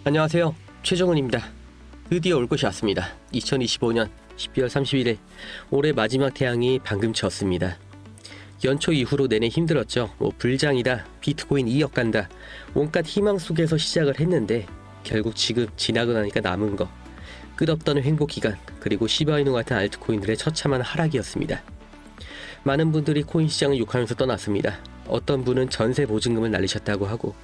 안녕하세요. 최정은입니다. 드디어 올 것이 왔습니다. 2025년 12월 31일 올해 마지막 태양이 방금 졌습니다. 연초 이후로 내내 힘들었죠. 불장이다, 비트코인 2억 간다, 온갖 희망 속에서 시작을 했는데 결국 지금 지나고 나니까 남은 거 끝없던 횡보 기간, 그리고 시바이누 같은 알트코인들의 처참한 하락이었습니다. 많은 분들이 코인 시장을 욕하면서 떠났습니다. 어떤 분은 전세 보증금을 날리셨다고 하고,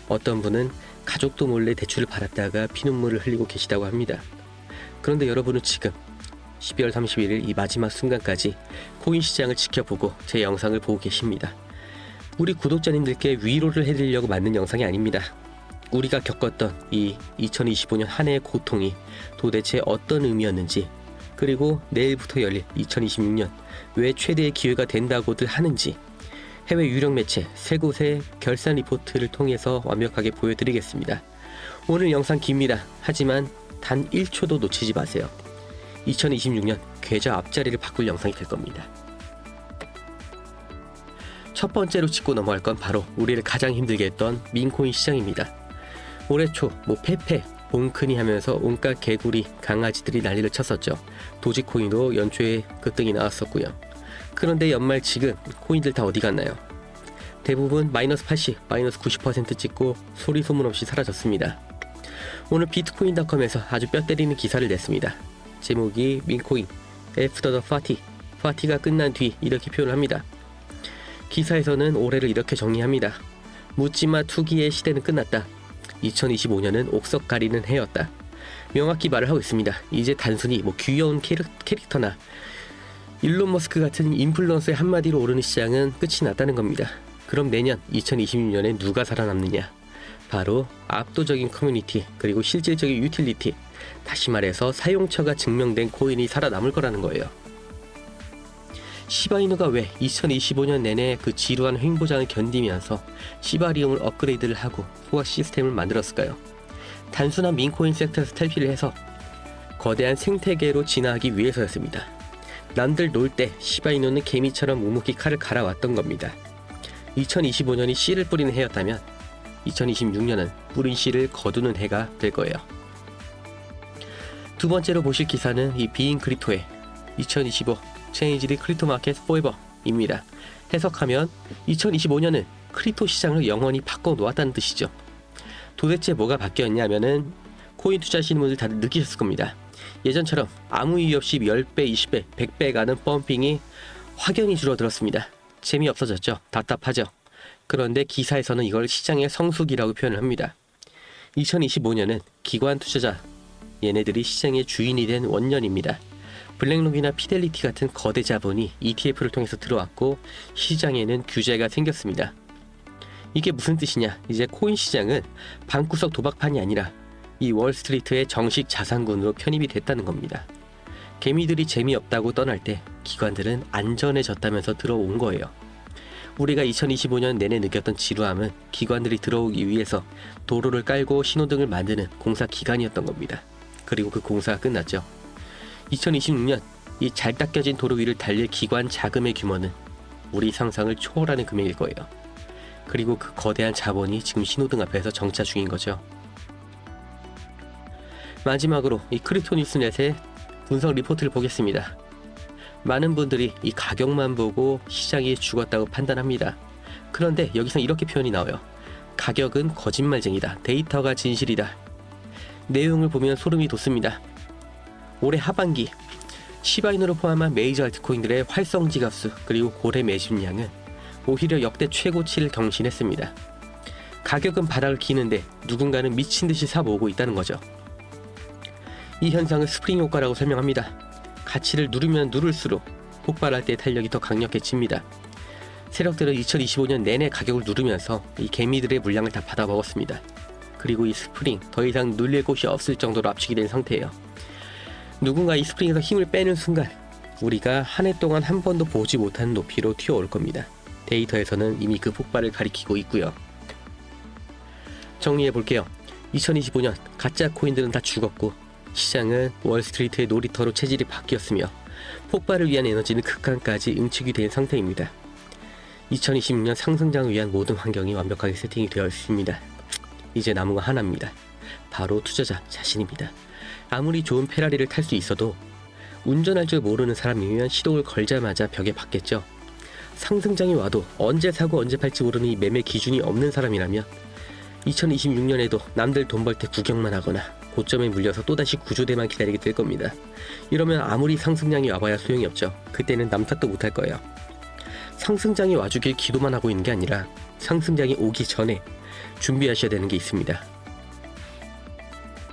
어떤 분은 가족도 몰래 대출을 받았다가 피눈물을 흘리고 계시다고 합니다. 그런데 여러분은 지금 12월 31일 이 마지막 순간까지 코인 시장을 지켜보고 제 영상을 보고 계십니다. 우리 구독자님들께 위로를 해드리려고 만든 영상이 아닙니다. 우리가 겪었던 이 2025년 한 해의 고통이 도대체 어떤 의미였는지, 그리고 내일부터 열릴 2026년 왜 최대의 기회가 된다고들 하는지 해외 유력 매체 세 곳의 결산 리포트를 통해서 완벽하게 보여드리겠습니다. 오늘 영상 깁니다. 하지만 단 1초도 놓치지 마세요. 2026년 계좌 앞자리를 바꿀 영상이 될 겁니다. 첫 번째로 짚고 넘어갈 건 바로 우리를 가장 힘들게 했던 민코인 시장입니다. 올해 초 페페, 봉크니 하면서 온갖 개구리, 강아지들이 난리를 쳤었죠. 도지코인도 연초에 급등이 나왔었고요. 그런데 연말 지금 코인들 다 어디 갔나요? 대부분 마이너스 80, 마이너스 90% 찍고 소리 소문 없이 사라졌습니다. 오늘 비트코인닷컴에서 아주 뼈 때리는 기사를 냈습니다. 제목이 민코인 After the Party, 파티가 끝난 뒤 이렇게 표현을 합니다. 기사에서는 올해를 이렇게 정리합니다. 묻지마 투기의 시대는 끝났다. 2025년은 옥석 가리는 해였다. 명확히 말을 하고 있습니다. 이제 단순히 귀여운 캐릭터나 일론 머스크 같은 인플루언서의 한마디로 오르는 시장은 끝이 났다는 겁니다. 그럼 내년 2026년에 누가 살아남느냐? 바로 압도적인 커뮤니티, 그리고 실질적인 유틸리티, 다시 말해서 사용처가 증명된 코인이 살아남을 거라는 거예요. 시바이누가 왜 2025년 내내 그 지루한 횡보장을 견디면서 시바리움을 업그레이드를 하고 후화 시스템을 만들었을까요? 단순한 민코인 섹터에서 탈피를 해서 거대한 생태계로 진화하기 위해서였습니다. 남들 놀 때 시바이누는 개미처럼 묵묵히 칼을 갈아왔던 겁니다. 2025년이 씨를 뿌리는 해였다면 2026년은 뿌린 씨를 거두는 해가 될 거예요. 두 번째로 보실 기사는 이 비인 크립토의 2025 Change the Crypto Market Forever입니다. 해석하면 2025년은 크립토 시장을 영원히 바꿔 놓았다는 뜻이죠. 도대체 뭐가 바뀌었냐면은 코인 투자하시는 분들 다들 느끼셨을 겁니다. 예전처럼 아무 이유 없이 10배, 20배, 100배 가는 펌핑이 확연히 줄어들었습니다. 재미없어졌죠. 답답하죠. 그런데 기사에서는 이걸 시장의 성숙이라고 표현을 합니다. 2025년은 기관 투자자, 얘네들이 시장의 주인이 된 원년입니다. 블랙록이나 피델리티 같은 거대 자본이 ETF를 통해서 들어왔고 시장에는 규제가 생겼습니다. 이게 무슨 뜻이냐? 이제 코인 시장은 방구석 도박판이 아니라 이 월스트리트의 정식 자산군으로 편입이 됐다는 겁니다. 개미들이 재미없다고 떠날 때 기관들은 안전해졌다면서 들어온 거예요. 우리가 2025년 내내 느꼈던 지루함은 기관들이 들어오기 위해서 도로를 깔고 신호등을 만드는 공사 기간이었던 겁니다. 그리고 그 공사가 끝났죠. 2026년 이 잘 닦여진 도로 위를 달릴 기관 자금의 규모는 우리 상상을 초월하는 금액일 거예요. 그리고 그 거대한 자본이 지금 신호등 앞에서 정차 중인 거죠. 마지막으로 이 크립토뉴스넷의 분석 리포트를 보겠습니다. 많은 분들이 이 가격만 보고 시장이 죽었다고 판단합니다. 그런데 여기서 이렇게 표현이 나와요. 가격은 거짓말쟁이다. 데이터가 진실이다. 내용을 보면 소름이 돋습니다. 올해 하반기 시바이누를 포함한 메이저 알트코인들의 활성 지갑수, 그리고 고래 매집량은 오히려 역대 최고치를 경신했습니다. 가격은 바닥을 기는데 누군가는 미친듯이 사 모으고 있다는 거죠. 이 현상을 스프링 효과라고 설명합니다. 가치를 누르면 누를수록 폭발할 때 탄력이 더 강력해집니다. 세력들은 2025년 내내 가격을 누르면서 이 개미들의 물량을 다 받아먹었습니다. 그리고 이 스프링 더 이상 눌릴 곳이 없을 정도로 압축이 된 상태예요. 누군가 이 스프링에서 힘을 빼는 순간 우리가 한 해 동안 한 번도 보지 못한 높이로 튀어올 겁니다. 데이터에서는 이미 그 폭발을 가리키고 있고요. 정리해 볼게요. 2025년 가짜 코인들은 다 죽었고 시장은 월스트리트의 놀이터로 체질이 바뀌었으며 폭발을 위한 에너지는 극한까지 응축이 된 상태입니다. 2026년 상승장을 위한 모든 환경이 완벽하게 세팅이 되어 있습니다. 이제 남은 건 하나입니다. 바로 투자자 자신입니다. 아무리 좋은 페라리를 탈 수 있어도 운전할 줄 모르는 사람이면 시동을 걸자마자 벽에 박겠죠. 상승장이 와도 언제 사고 언제 팔지 모르는 이 매매 기준이 없는 사람이라면 2026년에도 남들 돈 벌 때 구경만 하거나 고점에 물려서 또다시 구조대만 기다리게 될 겁니다. 이러면 아무리 상승장이 와봐야 소용이 없죠. 그때는 남 탓도 못할 거예요. 상승장이 와주길 기도만 하고 있는 게 아니라 상승장이 오기 전에 준비하셔야 되는 게 있습니다.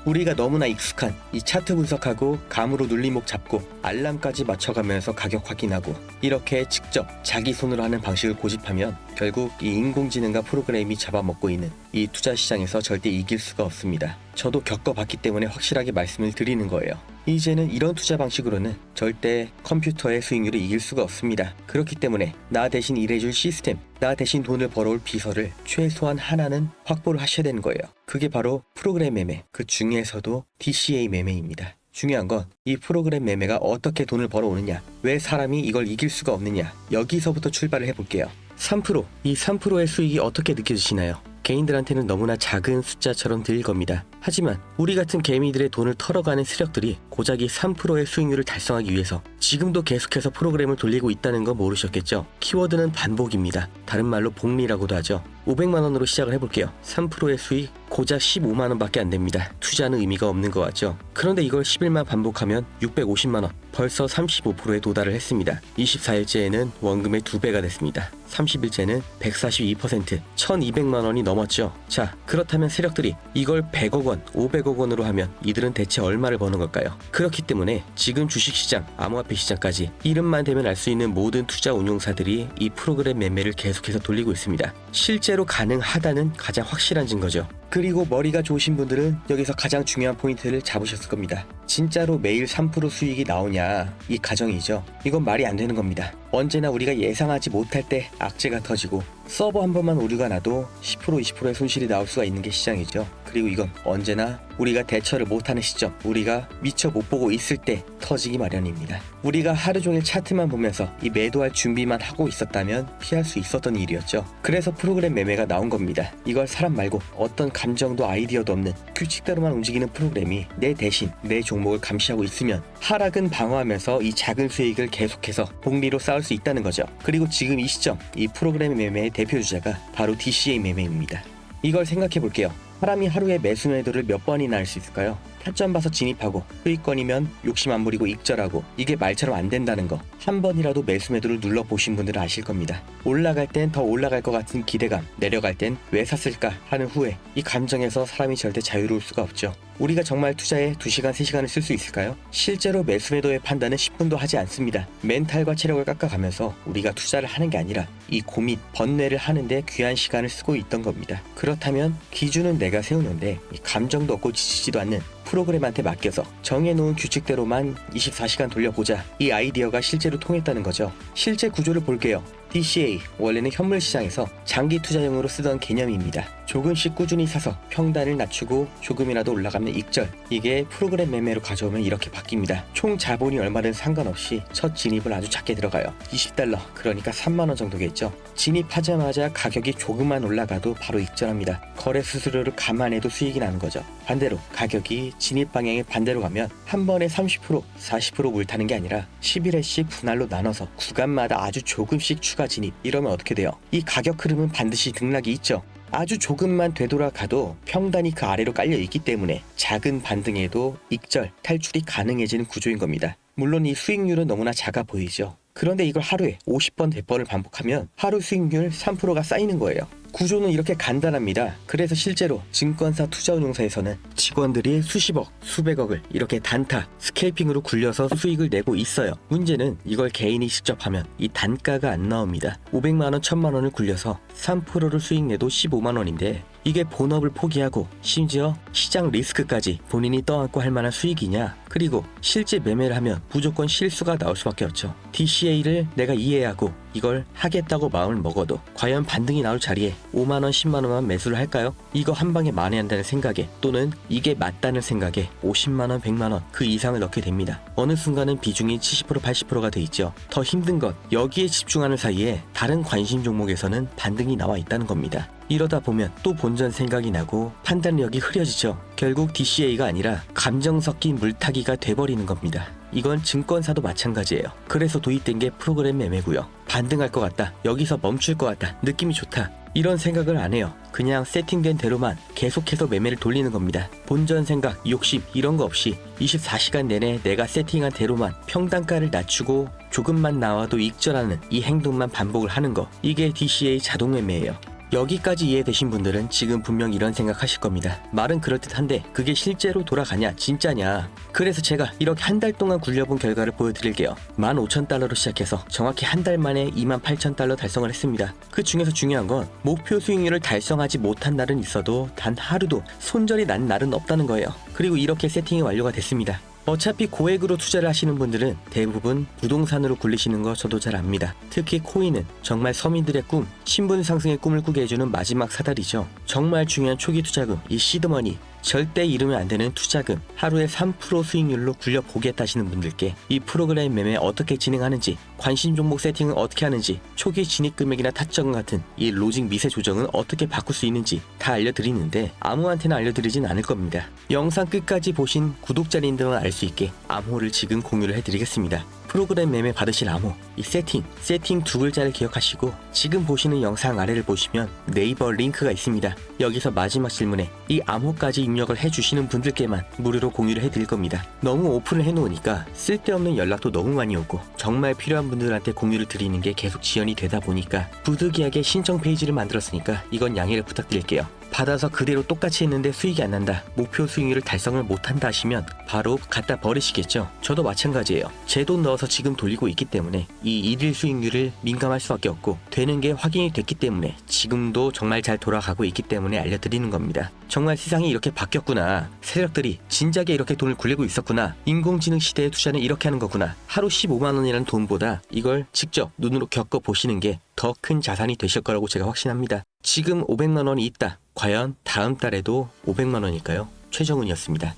우리가 너무나 익숙한 이 차트 분석하고 감으로 눌림목 잡고 알람까지 맞춰가면서 가격 확인하고 이렇게 직접 자기 손으로 하는 방식을 고집하면 결국 이 인공지능과 프로그램이 잡아먹고 있는 이 투자 시장에서 절대 이길 수가 없습니다. 저도 겪어봤기 때문에 확실하게 말씀을 드리는 거예요. 이제는 이런 투자 방식으로는 절대 컴퓨터의 수익률을 이길 수가 없습니다. 그렇기 때문에 나 대신 일해줄 시스템, 나 대신 돈을 벌어올 비서를 최소한 하나는 확보를 하셔야 되는 거예요. 그게 바로 프로그램 매매, 그 중에서도 DCA 매매입니다. 중요한 건 이 프로그램 매매가 어떻게 돈을 벌어오느냐, 왜 사람이 이걸 이길 수가 없느냐, 여기서부터 출발을 해볼게요. 3%, 이 3%의 수익이 어떻게 느껴지시나요? 개인들한테는 너무나 작은 숫자처럼 들릴 겁니다. 하지만 우리 같은 개미들의 돈을 털어가는 세력들이 고작 이 3%의 수익률을 달성하기 위해서 지금도 계속해서 프로그램을 돌리고 있다는 거 모르셨겠죠? 키워드는 반복입니다. 다른 말로 복리라고도 하죠. 500만원으로 시작을 해볼게요. 3%의 수익 고작 15만원 밖에 안 됩니다. 투자는 의미가 없는 것 같죠? 그런데 이걸 10일만 반복하면 650만원, 벌써 35%에 도달을 했습니다. 24일째에는 원금의 2배가 됐습니다. 30일째는 142%, 1200만원이 넘었죠. 자, 그렇다면 세력들이 이걸 100억 원, 500억 원으로 하면 이들은 대체 얼마를 버는 걸까요? 그렇기 때문에 지금 주식시장, 암호화폐 시장까지 이름만 대면 알 수 있는 모든 투자 운용사들이 이 프로그램 매매를 계속해서 돌리고 있습니다. 실제로 가능하다는 가장 확실한 증거죠. 그리고 머리가 좋으신 분들은 여기서 가장 중요한 포인트를 잡으셨을 겁니다. 진짜로 매일 3% 수익이 나오냐, 이 가정이죠. 이건 말이 안 되는 겁니다. 언제나 우리가 예상하지 못할 때 악재가 터지고 서버 한 번만 오류가 나도 10% 20%의 손실이 나올 수가 있는 게 시장이죠. 그리고 이건 언제나 우리가 대처를 못하는 시점, 우리가 미처 못 보고 있을 때 터지기 마련입니다. 우리가 하루 종일 차트만 보면서 이 매도할 준비만 하고 있었다면 피할 수 있었던 일이었죠. 그래서 프로그램 매매가 나온 겁니다. 이걸 사람 말고 어떤 감정도 아이디어도 없는 규칙대로만 움직이는 프로그램이 내 대신 내 종목을 감시하고 있으면 하락은 방어하면서 이 작은 수익을 계속해서 복리로 쌓을 수 있다는 거죠. 그리고 지금 이 시점, 이 프로그램 매매의 대표 주자가 바로 DCA 매매입니다. 이걸 생각해 볼게요. 사람이 하루에 매수 매도를 몇 번이나 할 수 있을까요? 타점 봐서 진입하고 수익권이면 욕심 안 부리고 익절하고, 이게 말처럼 안 된다는 거 한 번이라도 매수 매도를 눌러보신 분들은 아실 겁니다. 올라갈 땐 더 올라갈 것 같은 기대감, 내려갈 땐 왜 샀을까 하는 후회, 이 감정에서 사람이 절대 자유로울 수가 없죠. 우리가 정말 투자에 2시간, 3시간을 쓸 수 있을까요? 실제로 매수 매도의 판단은 10분도 하지 않습니다. 멘탈과 체력을 깎아가면서 우리가 투자를 하는 게 아니라 이 고민, 번뇌를 하는데 귀한 시간을 쓰고 있던 겁니다. 그렇다면 기준은 내가 세우는데 이 감정도 없고 지치지도 않는 프로그램한테 맡겨서 정해놓은 규칙대로만 24시간 돌려보자, 이 아이디어가 실제로 통했다는 거죠. 실제 구조를 볼게요. DCA, 원래는 현물 시장에서 장기 투자용으로 쓰던 개념입니다. 조금씩 꾸준히 사서 평단을 낮추고 조금이라도 올라가면 익절, 이게 프로그램 매매로 가져오면 이렇게 바뀝니다. 총 자본이 얼마든 상관없이 첫 진입을 아주 작게 들어가요. $20, 그러니까 3만원 정도겠죠. 진입하자마자 가격이 조금만 올라가도 바로 익절합니다. 거래 수수료를 감안해도 수익이 나는 거죠. 반대로 가격이 진입 방향의 반대로 가면 한 번에 30%, 40% 물타는 게 아니라 11회씩 분할로 나눠서 구간마다 아주 조금씩 추가 진입, 이러면 어떻게 돼요? 이 가격 흐름은 반드시 등락이 있죠. 아주 조금만 되돌아가도 평단이 그 아래로 깔려 있기 때문에 작은 반등에도 익절, 탈출이 가능해지는 구조인 겁니다. 물론 이 수익률은 너무나 작아 보이죠. 그런데 이걸 하루에 50번, 100번을 반복하면 하루 수익률 3%가 쌓이는 거예요. 구조는 이렇게 간단합니다. 그래서 실제로 증권사 투자운용사에서는 직원들이 수십억, 수백억을 이렇게 단타, 스케이핑으로 굴려서 수익을 내고 있어요. 문제는 이걸 개인이 직접 하면 이 단가가 안 나옵니다. 500만원, 1000만원을 굴려서 3%를 수익 내도 15만원인데 이게 본업을 포기하고 심지어 시장 리스크까지 본인이 떠안고 할 만한 수익이냐? 그리고 실제 매매를 하면 무조건 실수가 나올 수밖에 없죠. DCA를 내가 이해하고 이걸 하겠다고 마음을 먹어도 과연 반등이 나올 자리에 5만원, 10만원만 매수를 할까요? 이거 한 방에 만회한다는 생각에, 또는 이게 맞다는 생각에 50만원, 100만원 그 이상을 넣게 됩니다. 어느 순간은 비중이 70%, 80%가 돼 있죠. 더 힘든 건 여기에 집중하는 사이에 다른 관심 종목에서는 반등이 나와 있다는 겁니다. 이러다 보면 또 본전 생각이 나고 판단력이 흐려지죠. 결국 DCA가 아니라 감정 섞인 물타기가 돼버리는 겁니다. 이건 증권사도 마찬가지예요. 그래서 도입된 게 프로그램 매매고요. 반등할 것 같다, 여기서 멈출 것 같다, 느낌이 좋다, 이런 생각을 안 해요. 그냥 세팅된 대로만 계속해서 매매를 돌리는 겁니다. 본전 생각, 욕심 이런 거 없이 24시간 내내 내가 세팅한 대로만 평단가를 낮추고 조금만 나와도 익절하는 이 행동만 반복을 하는 거, 이게 DCA 자동 매매예요. 여기까지 이해되신 분들은 지금 분명 이런 생각하실 겁니다. 말은 그럴듯한데 그게 실제로 돌아가냐, 진짜냐. 그래서 제가 이렇게 한 달 동안 굴려본 결과를 보여드릴게요. 15,000달러로 시작해서 정확히 한 달 만에 28,000달러 달성을 했습니다. 그 중에서 중요한 건 목표 수익률을 달성하지 못한 날은 있어도 단 하루도 손절이 난 날은 없다는 거예요. 그리고 이렇게 세팅이 완료가 됐습니다. 어차피 고액으로 투자를 하시는 분들은 대부분 부동산으로 굴리시는 거 저도 잘 압니다. 특히 코인은 정말 서민들의 꿈, 신분 상승의 꿈을 꾸게 해주는 마지막 사다리죠. 정말 중요한 초기 투자금, 이 시드머니, 절대 잃으면 안 되는 투자금, 하루에 3% 수익률로 굴려보겠다 하시는 분들께 이 프로그램 매매 어떻게 진행하는지, 관심 종목 세팅은 어떻게 하는지, 초기 진입 금액이나 타점 같은 이 로직 미세 조정은 어떻게 바꿀 수 있는지 다 알려드리는데 아무한테나 알려드리진 않을 겁니다. 영상 끝까지 보신 구독자님들만 알 수 있게 암호를 지금 공유를 해드리겠습니다. 프로그램 매매 받으실 암호, 이 세팅 두 글자를 기억하시고 지금 보시는 영상 아래를 보시면 네이버 링크가 있습니다. 여기서 마지막 질문에 이 암호까지 입력을 해주시는 분들께만 무료로 공유를 해드릴 겁니다. 너무 오픈을 해놓으니까 쓸데없는 연락도 너무 많이 오고 정말 필요한 분들한테 공유를 드리는 게 계속 지연이 되다 보니까 부득이하게 신청 페이지를 만들었으니까 이건 양해를 부탁드릴게요. 받아서 그대로 똑같이 했는데 수익이 안 난다, 목표 수익률을 달성을 못한다 하시면 바로 갖다 버리시겠죠. 저도 마찬가지예요. 제 돈 넣어서 지금 돌리고 있기 때문에 이 일일 수익률을 민감할 수밖에 없고 되는 게 확인이 됐기 때문에 지금도 정말 잘 돌아가고 있기 때문에 알려드리는 겁니다. 정말 세상이 이렇게 바뀌었구나, 세력들이 진작에 이렇게 돈을 굴리고 있었구나, 인공지능 시대의 투자는 이렇게 하는 거구나, 하루 15만원이라는 돈보다 이걸 직접 눈으로 겪어보시는 게 더 큰 자산이 되실 거라고 제가 확신합니다. 지금 500만원이 있다, 과연 다음 달에도 500만원일까요? 최정훈이었습니다.